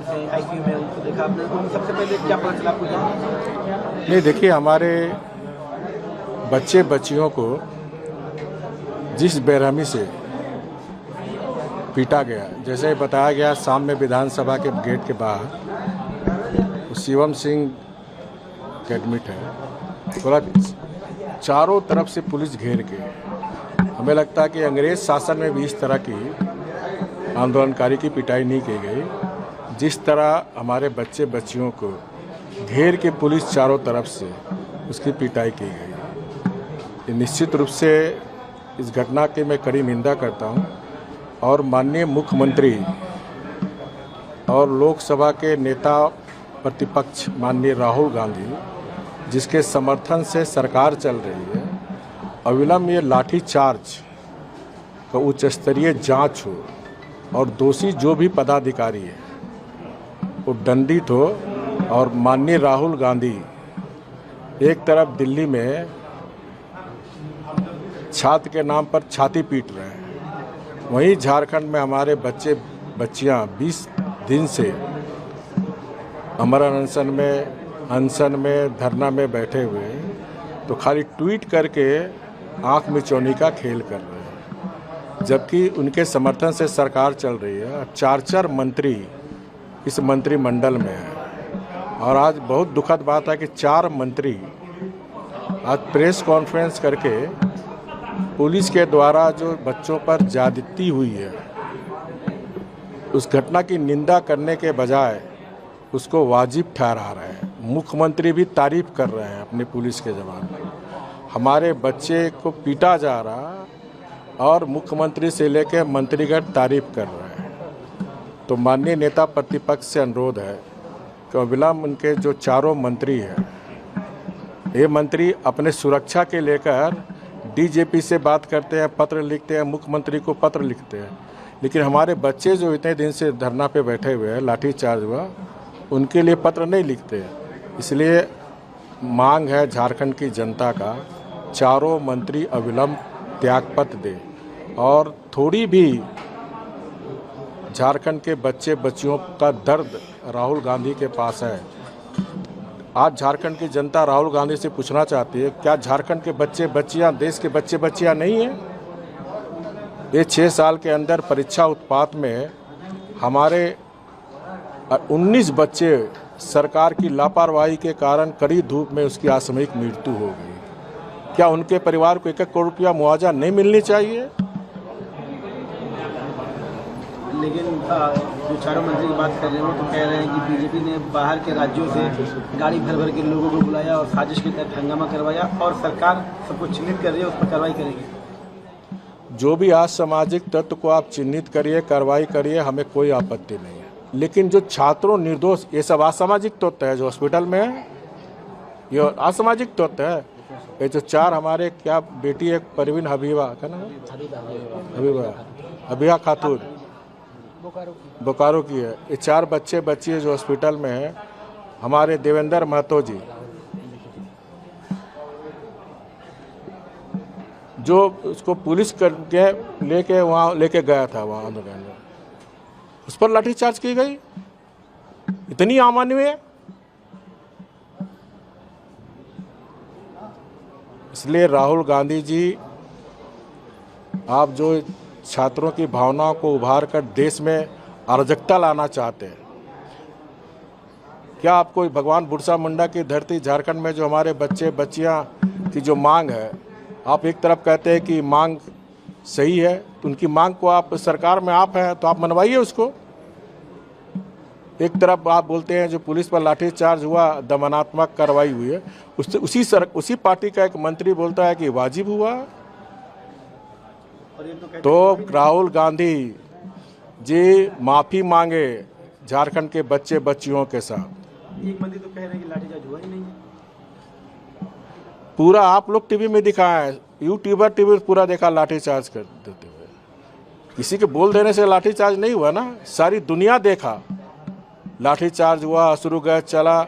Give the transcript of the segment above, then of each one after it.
ICU में उनको देखा आपने, तो सबसे पहले क्या पता चला आपको? नहीं, देखिए, हमारे बच्चे बच्चियों को जिस बेरहमी से पीटा गया, जैसे बताया गया, शाम में विधानसभा के गेट के बाहर शिवम सिंह एडमिट है, पूरा चारों तरफ से पुलिस घेर के। हमें लगता है कि अंग्रेज शासन में भी इस तरह की आंदोलनकारी की पिटाई नहीं की गई, जिस तरह हमारे बच्चे बच्चियों को घेर के पुलिस चारों तरफ से उसकी पिटाई की गई। निश्चित रूप से इस घटना की मैं कड़ी निंदा करता हूं और माननीय मुख्यमंत्री और लोकसभा के नेता प्रतिपक्ष माननीय राहुल गांधी, जिसके समर्थन से सरकार चल रही है, अविलंब ये लाठीचार्ज का उच्च स्तरीय जांच हो और दोषी जो भी पदाधिकारी है वो दंडित हो। और माननीय राहुल गांधी एक तरफ दिल्ली में छात्र के नाम पर छाती पीट रहे हैं, वहीं झारखंड में हमारे बच्चे बच्चियां 20 दिन से अमर अनशन में धरना में बैठे हुए, तो खाली ट्वीट करके आंख मिचौनी का खेल कर रहे हैं, जबकि उनके समर्थन से सरकार चल रही है। 4 मंत्री इस मंत्रिमंडल में है और आज बहुत दुखद बात है कि 4 मंत्री आज प्रेस कॉन्फ्रेंस करके पुलिस के द्वारा जो बच्चों पर ज्यादती हुई है उस घटना की निंदा करने के बजाय उसको वाजिब ठहरा रहे हैं। मुख्यमंत्री भी तारीफ कर रहे हैं अपने पुलिस के जवान। हमारे बच्चे को पीटा जा रहा और मुख्यमंत्री से लेकर मंत्रीगण तारीफ कर रहे हैं। तो माननीय नेता प्रतिपक्ष से अनुरोध है कि अविलंब उनके जो चारों मंत्री हैं, ये मंत्री अपने सुरक्षा के लेकर डीजीपी से बात करते हैं, पत्र लिखते हैं, मुख्यमंत्री को पत्र लिखते हैं, लेकिन हमारे बच्चे जो इतने दिन से धरना पे बैठे हुए हैं, लाठीचार्ज हुआ, उनके लिए पत्र नहीं लिखते। इसलिए मांग है झारखंड की जनता का, चारों मंत्री अविलंब त्यागपत्र दे और थोड़ी भी झारखंड के बच्चे बच्चियों का दर्द राहुल गांधी के पास है। आज झारखंड की जनता राहुल गांधी से पूछना चाहती है, क्या झारखंड के बच्चे बच्चियां देश के बच्चे बच्चियां नहीं हैं? ये 6 साल के अंदर परीक्षा उत्पात में हमारे 19 बच्चे सरकार की लापरवाही के कारण कड़ी धूप में उसकी आकस्मिक मृत्यु हो गई। क्या उनके परिवार को 1 करोड़ रुपया मुआवजा नहीं मिलनी चाहिए? लेकिन जो चारों मंत्री की बात कर रहे हो तो कह रहे हैं कि बीजेपी ने बाहर के राज्यों से गाड़ी भर भर के लोगों को बुलाया और साजिश के तहत हंगामा करवाया और सरकार सबको चिन्हित कर रही है, उस पर कार्रवाई करेगी। जो भी असामाजिक तत्व को आप चिन्हित करिए, कार्रवाई करिए, हमें कोई आपत्ति नहीं है। लेकिन जो छात्रों निर्दोष, ये सब असामाजिक तत्व है जो हॉस्पिटल में है, ये असामाजिक तत्व है। ये जो 4 हमारे क्या बेटी है परवीन हबीबा का नाम है, हबीबा खातून बोकारो की है, ये 4 बच्चे बच्ची जो हॉस्पिटल में है, हमारे देवेंद्र महतो जी जो उसको पुलिस करके लेके वहाँ लेके गया था, वहाँ आंदोलन में उस पर लाठीचार्ज की गई। इतनी अमानवीय। इसलिए राहुल गांधी जी, आप जो छात्रों की भावनाओं को उभार कर देश में अराजकता लाना चाहते हैं, क्या आपको भगवान बिरसा मुंडा की धरती झारखंड में जो हमारे बच्चे बच्चियां की जो मांग है, आप एक तरफ कहते हैं कि मांग सही है, तो उनकी मांग को आप सरकार में आप हैं तो आप मनवाइए उसको। एक तरफ आप बोलते हैं जो पुलिस पर लाठीचार्ज हुआ, दमनात्मक कार्रवाई हुई है, उसी पार्टी का एक मंत्री बोलता है कि वाजिब हुआ। तो राहुल गांधी जी माफी मांगे झारखंड के बच्चे बच्चियों के साथ। एक मंत्री तो कह रहे हैं कि लाठीचार्ज हुआ ही नहीं। पूरा आप लोग टीवी में दिखाया है, यूट्यूबर टीवी पूरा देखा लाठीचार्ज कर देते हुए। किसी के बोल देने से लाठीचार्ज नहीं हुआ ना, सारी दुनिया देखा। लाठीचार्ज हुआ, अश्रु गैस चला,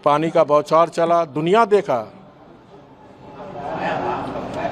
पानी का बौछार चला, दुनिया देखा।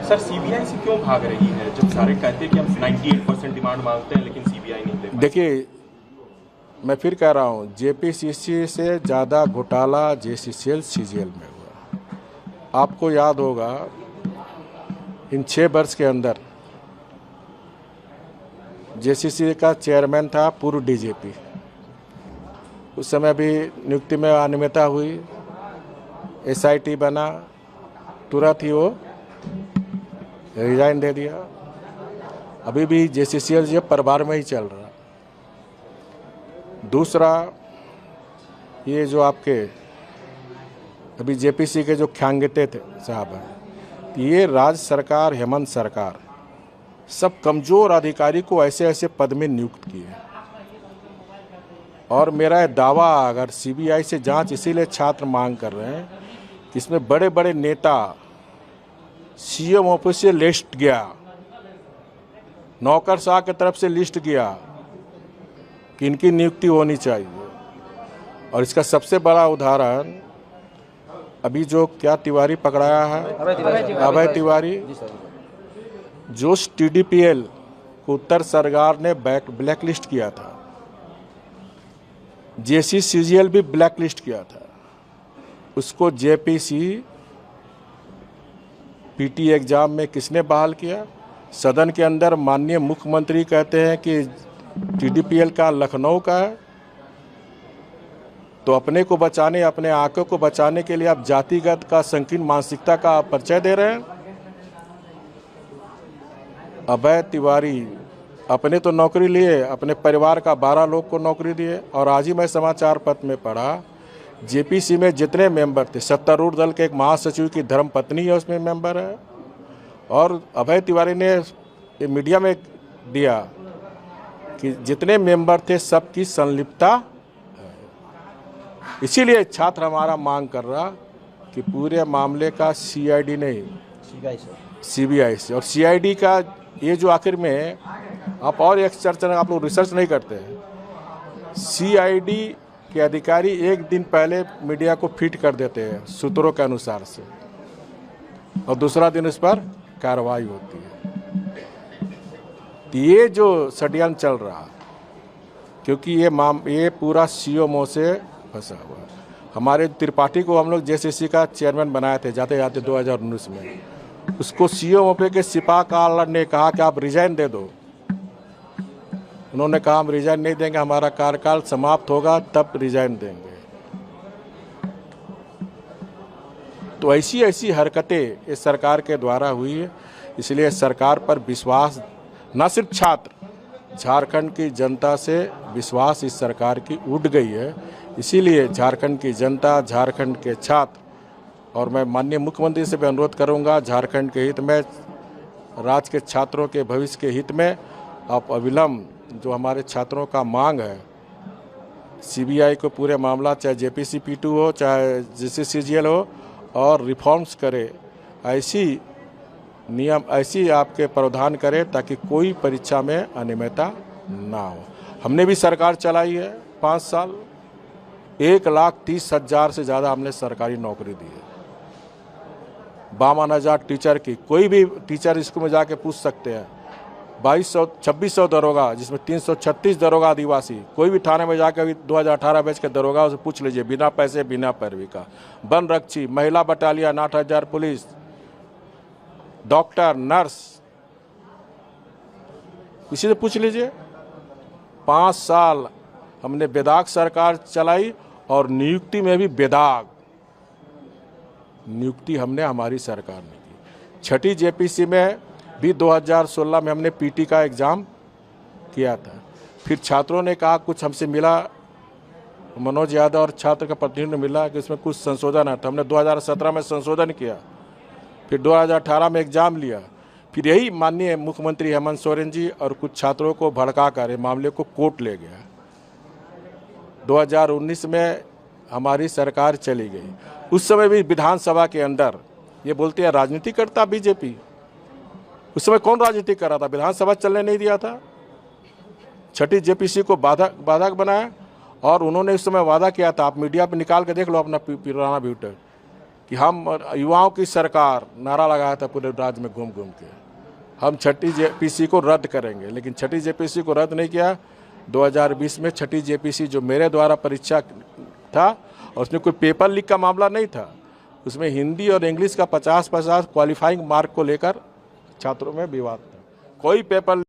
सर, सीबीआई से क्यों भाग रही है जब सारे कहते हैं कि हम 98% डिमांड मांगते हैं लेकिन सीबीआई नहीं दे? देखिए, मैं फिर कह रहा हूँ, जेपीसीसी से ज़्यादा घोटाला जेसीसीएल सीजीएल में हुआ। आपको याद होगा इन 6 वर्ष के अंदर जेसीसी का चेयरमैन था पूर्व डीजीपी। उस समय भी नियुक्ति में अनियमितता हुई, एसआईटी बना, तुरंत ही वो रिजाइन दे दिया। अभी भी जेसीसीएल जो परिवार में ही चल रहा। दूसरा, ये जो आपके अभी जेपीसी के जो ख्यांगते थे साहब हैं, ये राज्य सरकार, हेमंत सरकार सब कमज़ोर अधिकारी को ऐसे ऐसे पद में नियुक्त किए। और मेरा दावा, अगर सीबीआई से जांच इसीलिए छात्र मांग कर रहे हैं कि इसमें बड़े बड़े नेता, सीएम ऑफिस से लिस्ट गया, नौकरशाह की तरफ से लिस्ट गया कि इनकी नियुक्ति होनी चाहिए। और इसका सबसे बड़ा उदाहरण अभी जो क्या तिवारी पकड़ाया है, अभय तिवारी, जो टीडीपीएल को उत्तर सरकार ने ब्लैक लिस्ट किया था, जेसीसीजीएल भी ब्लैक लिस्ट किया था, उसको जेपीसी पीटी एग्जाम में किसने बहाल किया? सदन के अंदर माननीय मुख्यमंत्री कहते हैं कि टीडीपीएल का लखनऊ का है। तो अपने को बचाने, अपने आंखों को बचाने के लिए आप जातिगत का संकीर्ण मानसिकता का परिचय दे रहे हैं। अभय तिवारी अपने तो नौकरी लिए, अपने परिवार का 12 लोग को नौकरी दिए। और आज ही मैं समाचार पत्र में पढ़ा, जेपीसी में जितने मेंबर थे, सत्तारूढ़ दल के एक महासचिव की धर्मपत्नी है उसमें मेंबर है। और अभय तिवारी ने मीडिया में दिया कि जितने मेंबर थे सबकी संलिप्तता है। इसीलिए छात्र हमारा मांग कर रहा कि पूरे मामले का सीआईडी नहीं, सीबीआई से। और सीआईडी का ये जो आखिर में आप और एक चर्चा, आप लोग रिसर्च नहीं करते हैं। सीआईडी के अधिकारी एक दिन पहले मीडिया को फीड कर देते हैं सूत्रों के अनुसार से, और दूसरा दिन उस पर कार्रवाई होती है। तो ये जो षड्यंत्र चल रहा, क्योंकि ये पूरा सीएमओ से फंसा हुआ है। हमारे त्रिपाठी को हम लोग जेसीसी का चेयरमैन बनाए थे जाते जाते 2019 में। उसको सीएमओ पे के सिपाहीकाल ने कहा कि आप रिजाइन दे दो। उन्होंने कहा हम रिजाइन नहीं देंगे, हमारा कार्यकाल समाप्त होगा तब रिजाइन देंगे। तो ऐसी ऐसी हरकतें इस सरकार के द्वारा हुई है। इसलिए सरकार पर विश्वास, न सिर्फ छात्र, झारखंड की जनता से विश्वास इस सरकार की उठ गई है। इसीलिए झारखंड की जनता, झारखंड के छात्र, और मैं माननीय मुख्यमंत्री से भी अनुरोध करूंगा, झारखंड के हित में, राज्य के छात्रों के भविष्य के हित में आप अविलंब जो हमारे छात्रों का मांग है, सीबीआई को पूरे मामला, चाहे जेपीसी P2 हो, चाहे जेसीसीजीएल हो, और रिफॉर्म्स करे, ऐसी नियम, ऐसी आपके प्रावधान करे ताकि कोई परीक्षा में अनियमितता ना हो। हमने भी सरकार चलाई है 5 साल, 1,30,000 से ज़्यादा हमने सरकारी नौकरी दी है। 52,000 टीचर की, कोई भी टीचर स्कूल में जाके पूछ सकते हैं। 2600 दरोगा, जिसमें 336 दरोगा आदिवासी। कोई भी थाने में जाकर 2018 बैच के दरोगा से पूछ लीजिए, बिना पैसे बिना पैरवी का। वन रक्षी, महिला बटालियन, 8,000 पुलिस, डॉक्टर, नर्स, किसी से पूछ लीजिए। 5 साल हमने बेदाग सरकार चलाई, और नियुक्ति में भी बेदाग नियुक्ति हमने हमारी सरकार ने की। छठी जेपीसी में भी 2016 में हमने पीटी का एग्ज़ाम किया था। फिर छात्रों ने कहा, कुछ हमसे मिला, मनोज यादव और छात्र का प्रतिनिधि ने मिला कि इसमें कुछ संशोधन है, तो हमने 2017 में संशोधन किया। फिर 2018 में एग्ज़ाम लिया। फिर यही माननीय मुख्यमंत्री हेमंत सोरेन जी और कुछ छात्रों को भड़का कर मामले को कोर्ट ले गया। 2019 में हमारी सरकार चली गई। उस समय भी विधानसभा के अंदर ये बोलते हैं राजनीति करता बीजेपी। उस समय कौन राजनीति कर रहा था? विधानसभा चलने नहीं दिया था। छठी जेपीसी को बाधक बनाया, और उन्होंने उस समय वादा किया था, आप मीडिया पर निकाल के देख लो अपना पुराना वीडियो, कि हम युवाओं की सरकार, नारा लगाया था पूरे राज्य में घूम घूम के, हम छठी जेपीसी को रद्द करेंगे। लेकिन छठी जेपीसी को रद्द नहीं किया। 2020 में छठी जेपीसी जो मेरे द्वारा परीक्षा था, और उसमें कोई पेपर लीक का मामला नहीं था। उसमें हिंदी और इंग्लिश का 50-50 क्वालिफाइंग मार्क को लेकर छात्रों में विवाद था। कोई पेपर